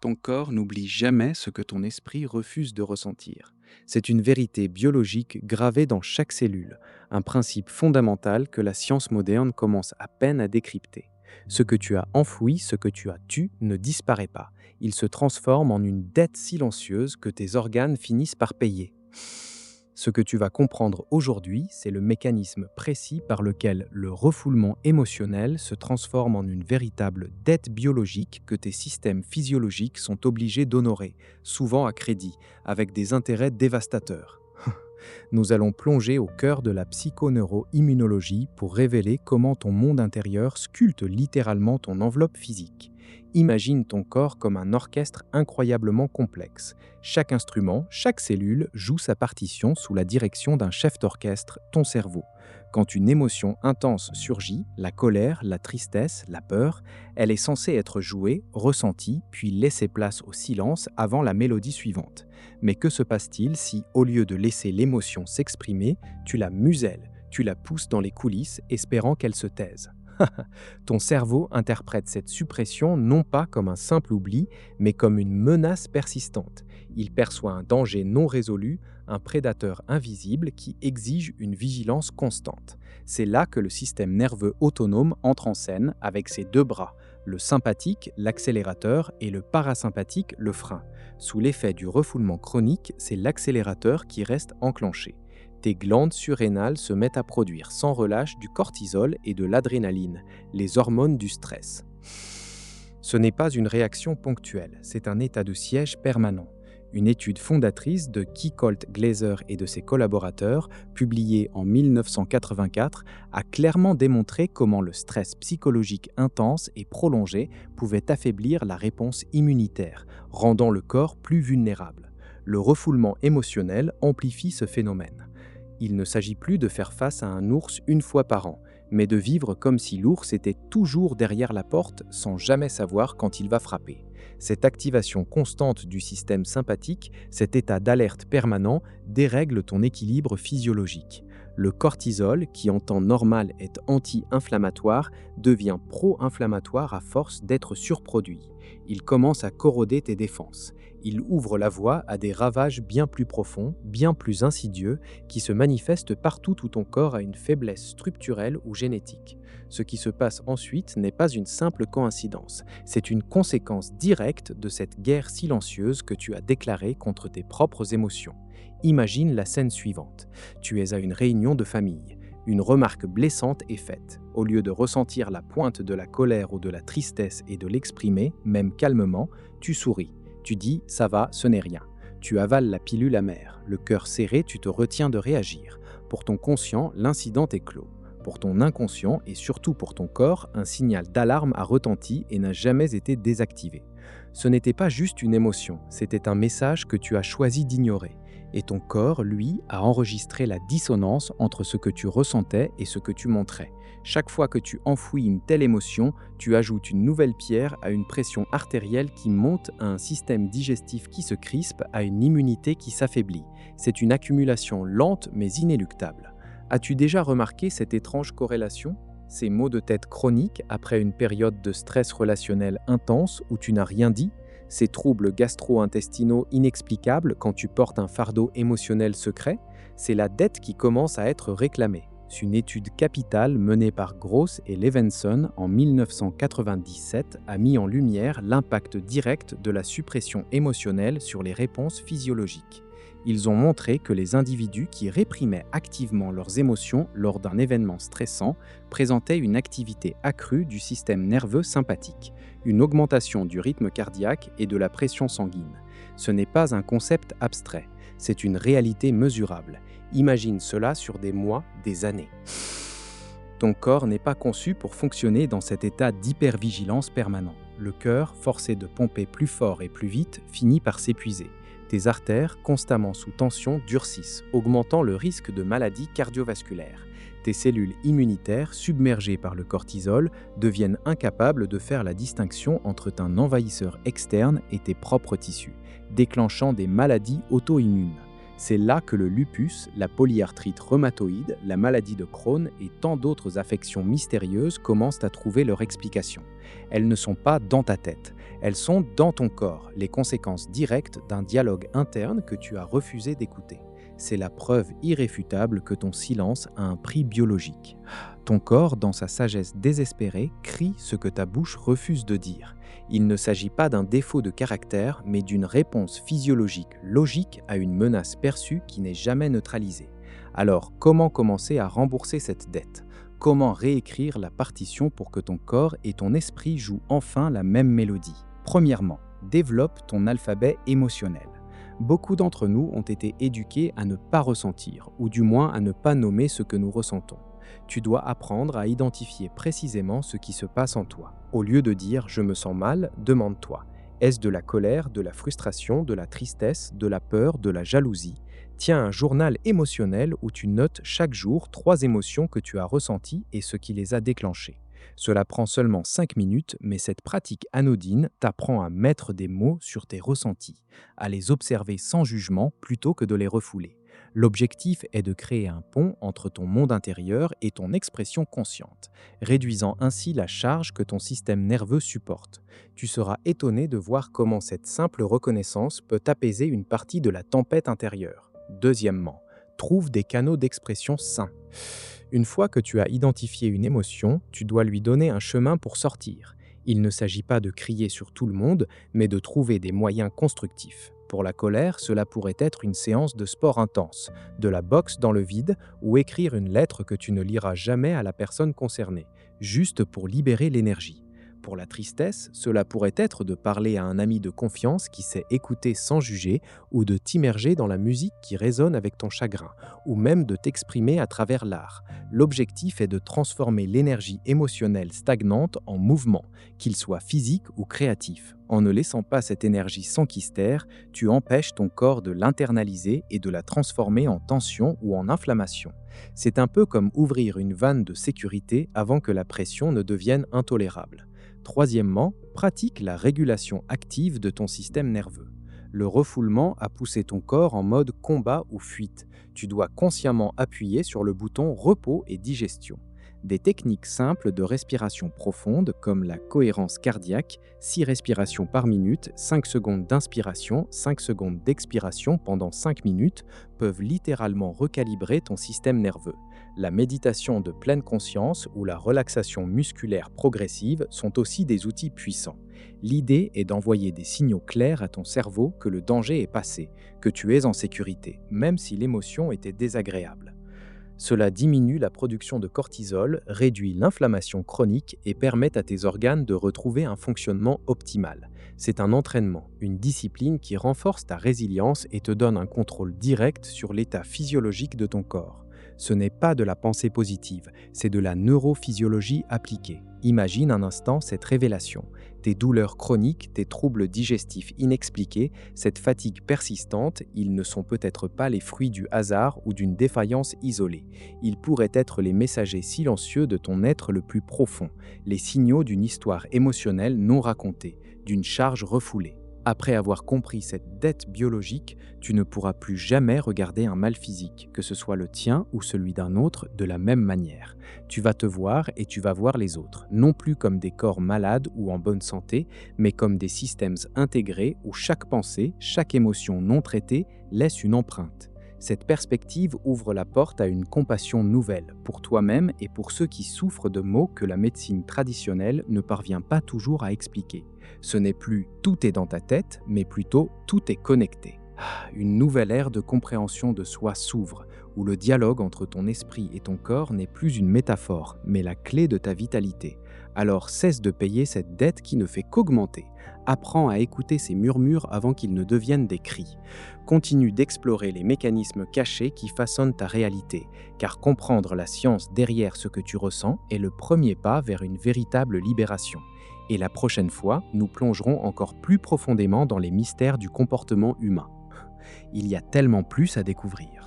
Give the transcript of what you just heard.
Ton corps n'oublie jamais ce que ton esprit refuse de ressentir. C'est une vérité biologique gravée dans chaque cellule, un principe fondamental que la science moderne commence à peine à décrypter. Ce que tu as enfoui, ce que tu as tu, ne disparaît pas. Il se transforme en une dette silencieuse que tes organes finissent par payer. Ce que tu vas comprendre aujourd'hui, c'est le mécanisme précis par lequel le refoulement émotionnel se transforme en une véritable dette biologique que tes systèmes physiologiques sont obligés d'honorer, souvent à crédit, avec des intérêts dévastateurs. Nous allons plonger au cœur de la psychoneuroimmunologie pour révéler comment ton monde intérieur sculpte littéralement ton enveloppe physique. Imagine ton corps comme un orchestre incroyablement complexe. Chaque instrument, chaque cellule joue sa partition sous la direction d'un chef d'orchestre, ton cerveau. Quand une émotion intense surgit, la colère, la tristesse, la peur, elle est censée être jouée, ressentie, puis laisser place au silence avant la mélodie suivante. Mais que se passe-t-il si, au lieu de laisser l'émotion s'exprimer, tu la muselles, tu la pousses dans les coulisses, espérant qu'elle se taise? Ton cerveau interprète cette suppression non pas comme un simple oubli, mais comme une menace persistante. Il perçoit un danger non résolu, un prédateur invisible qui exige une vigilance constante. C'est là que le système nerveux autonome entre en scène avec ses deux bras, le sympathique, l'accélérateur, et le parasympathique, le frein. Sous l'effet du refoulement chronique, c'est l'accélérateur qui reste enclenché. Tes glandes surrénales se mettent à produire sans relâche du cortisol et de l'adrénaline, les hormones du stress. Ce n'est pas une réaction ponctuelle, c'est un état de siège permanent. Une étude fondatrice de Kiecolt Glaser et de ses collaborateurs, publiée en 1984, a clairement démontré comment le stress psychologique intense et prolongé pouvait affaiblir la réponse immunitaire, rendant le corps plus vulnérable. Le refoulement émotionnel amplifie ce phénomène. Il ne s'agit plus de faire face à un ours une fois par an, mais de vivre comme si l'ours était toujours derrière la porte sans jamais savoir quand il va frapper. Cette activation constante du système sympathique, cet état d'alerte permanent, dérègle ton équilibre physiologique. Le cortisol, qui en temps normal est anti-inflammatoire, devient pro-inflammatoire à force d'être surproduit. Il commence à corroder tes défenses. Il ouvre la voie à des ravages bien plus profonds, bien plus insidieux, qui se manifestent partout où ton corps a une faiblesse structurelle ou génétique. Ce qui se passe ensuite n'est pas une simple coïncidence, c'est une conséquence directe de cette guerre silencieuse que tu as déclarée contre tes propres émotions. Imagine la scène suivante. Tu es à une réunion de famille. Une remarque blessante est faite. Au lieu de ressentir la pointe de la colère ou de la tristesse et de l'exprimer, même calmement, tu souris. Tu dis « ça va, ce n'est rien ». Tu avales la pilule amère. Le cœur serré, tu te retiens de réagir. Pour ton conscient, l'incident est clos. Pour ton inconscient et surtout pour ton corps, un signal d'alarme a retenti et n'a jamais été désactivé. Ce n'était pas juste une émotion, c'était un message que tu as choisi d'ignorer. Et ton corps, lui, a enregistré la dissonance entre ce que tu ressentais et ce que tu montrais. Chaque fois que tu enfouis une telle émotion, tu ajoutes une nouvelle pierre à une pression artérielle qui monte, à un système digestif qui se crispe, à une immunité qui s'affaiblit. C'est une accumulation lente mais inéluctable. As-tu déjà remarqué cette étrange corrélation ? Ces maux de tête chroniques après une période de stress relationnel intense où tu n'as rien dit ? Ces troubles gastro-intestinaux inexplicables quand tu portes un fardeau émotionnel secret, c'est la dette qui commence à être réclamée. Une étude capitale menée par Gross et Levenson en 1997 a mis en lumière l'impact direct de la suppression émotionnelle sur les réponses physiologiques. Ils ont montré que les individus qui réprimaient activement leurs émotions lors d'un événement stressant présentaient une activité accrue du système nerveux sympathique, une augmentation du rythme cardiaque et de la pression sanguine. Ce n'est pas un concept abstrait, c'est une réalité mesurable. Imagine cela sur des mois, des années. Ton corps n'est pas conçu pour fonctionner dans cet état d'hypervigilance permanent. Le cœur, forcé de pomper plus fort et plus vite, finit par s'épuiser. Tes artères, constamment sous tension, durcissent, augmentant le risque de maladies cardiovasculaires. Tes cellules immunitaires, submergées par le cortisol, deviennent incapables de faire la distinction entre un envahisseur externe et tes propres tissus, déclenchant des maladies auto-immunes. C'est là que le lupus, la polyarthrite rhumatoïde, la maladie de Crohn et tant d'autres affections mystérieuses commencent à trouver leur explication. Elles ne sont pas dans ta tête, elles sont dans ton corps, les conséquences directes d'un dialogue interne que tu as refusé d'écouter. C'est la preuve irréfutable que ton silence a un prix biologique. Ton corps, dans sa sagesse désespérée, crie ce que ta bouche refuse de dire. Il ne s'agit pas d'un défaut de caractère, mais d'une réponse physiologique logique à une menace perçue qui n'est jamais neutralisée. Alors, comment commencer à rembourser cette dette ? Comment réécrire la partition pour que ton corps et ton esprit jouent enfin la même mélodie ? Premièrement, développe ton alphabet émotionnel. Beaucoup d'entre nous ont été éduqués à ne pas ressentir, ou du moins à ne pas nommer ce que nous ressentons. Tu dois apprendre à identifier précisément ce qui se passe en toi. Au lieu de dire « je me sens mal », demande-toi « est-ce de la colère, de la frustration, de la tristesse, de la peur, de la jalousie ?» Tiens un journal émotionnel où tu notes chaque jour 3 émotions que tu as ressenties et ce qui les a déclenchées. Cela prend seulement 5 minutes, mais cette pratique anodine t'apprend à mettre des mots sur tes ressentis, à les observer sans jugement plutôt que de les refouler. L'objectif est de créer un pont entre ton monde intérieur et ton expression consciente, réduisant ainsi la charge que ton système nerveux supporte. Tu seras étonné de voir comment cette simple reconnaissance peut apaiser une partie de la tempête intérieure. Deuxièmement, trouve des canaux d'expression sains. Une fois que tu as identifié une émotion, tu dois lui donner un chemin pour sortir. Il ne s'agit pas de crier sur tout le monde, mais de trouver des moyens constructifs. Pour la colère, cela pourrait être une séance de sport intense, de la boxe dans le vide ou écrire une lettre que tu ne liras jamais à la personne concernée, juste pour libérer l'énergie. Pour la tristesse, cela pourrait être de parler à un ami de confiance qui sait écouter sans juger ou de t'immerger dans la musique qui résonne avec ton chagrin, ou même de t'exprimer à travers l'art. L'objectif est de transformer l'énergie émotionnelle stagnante en mouvement, qu'il soit physique ou créatif. En ne laissant pas cette énergie s'enquister, tu empêches ton corps de l'internaliser et de la transformer en tension ou en inflammation. C'est un peu comme ouvrir une vanne de sécurité avant que la pression ne devienne intolérable. Troisièmement, pratique la régulation active de ton système nerveux. Le refoulement a poussé ton corps en mode combat ou fuite. Tu dois consciemment appuyer sur le bouton repos et digestion. Des techniques simples de respiration profonde comme la cohérence cardiaque, 6 respirations par minute, 5 secondes d'inspiration, 5 secondes d'expiration pendant 5 minutes peuvent littéralement recalibrer ton système nerveux. La méditation de pleine conscience ou la relaxation musculaire progressive sont aussi des outils puissants. L'idée est d'envoyer des signaux clairs à ton cerveau que le danger est passé, que tu es en sécurité, même si l'émotion était désagréable. Cela diminue la production de cortisol, réduit l'inflammation chronique et permet à tes organes de retrouver un fonctionnement optimal. C'est un entraînement, une discipline qui renforce ta résilience et te donne un contrôle direct sur l'état physiologique de ton corps. Ce n'est pas de la pensée positive, c'est de la neurophysiologie appliquée. Imagine un instant cette révélation. Tes douleurs chroniques, tes troubles digestifs inexpliqués, cette fatigue persistante, ils ne sont peut-être pas les fruits du hasard ou d'une défaillance isolée. Ils pourraient être les messagers silencieux de ton être le plus profond, les signaux d'une histoire émotionnelle non racontée, d'une charge refoulée. Après avoir compris cette dette biologique, tu ne pourras plus jamais regarder un mal physique, que ce soit le tien ou celui d'un autre, de la même manière. Tu vas te voir et tu vas voir les autres, non plus comme des corps malades ou en bonne santé, mais comme des systèmes intégrés où chaque pensée, chaque émotion non traitée laisse une empreinte. Cette perspective ouvre la porte à une compassion nouvelle, pour toi-même et pour ceux qui souffrent de maux que la médecine traditionnelle ne parvient pas toujours à expliquer. Ce n'est plus « tout est dans ta tête », mais plutôt « tout est connecté ». Une nouvelle ère de compréhension de soi s'ouvre, où le dialogue entre ton esprit et ton corps n'est plus une métaphore, mais la clé de ta vitalité. Alors cesse de payer cette dette qui ne fait qu'augmenter. Apprends à écouter ces murmures avant qu'ils ne deviennent des cris. Continue d'explorer les mécanismes cachés qui façonnent ta réalité, car comprendre la science derrière ce que tu ressens est le premier pas vers une véritable libération. Et la prochaine fois, nous plongerons encore plus profondément dans les mystères du comportement humain. Il y a tellement plus à découvrir.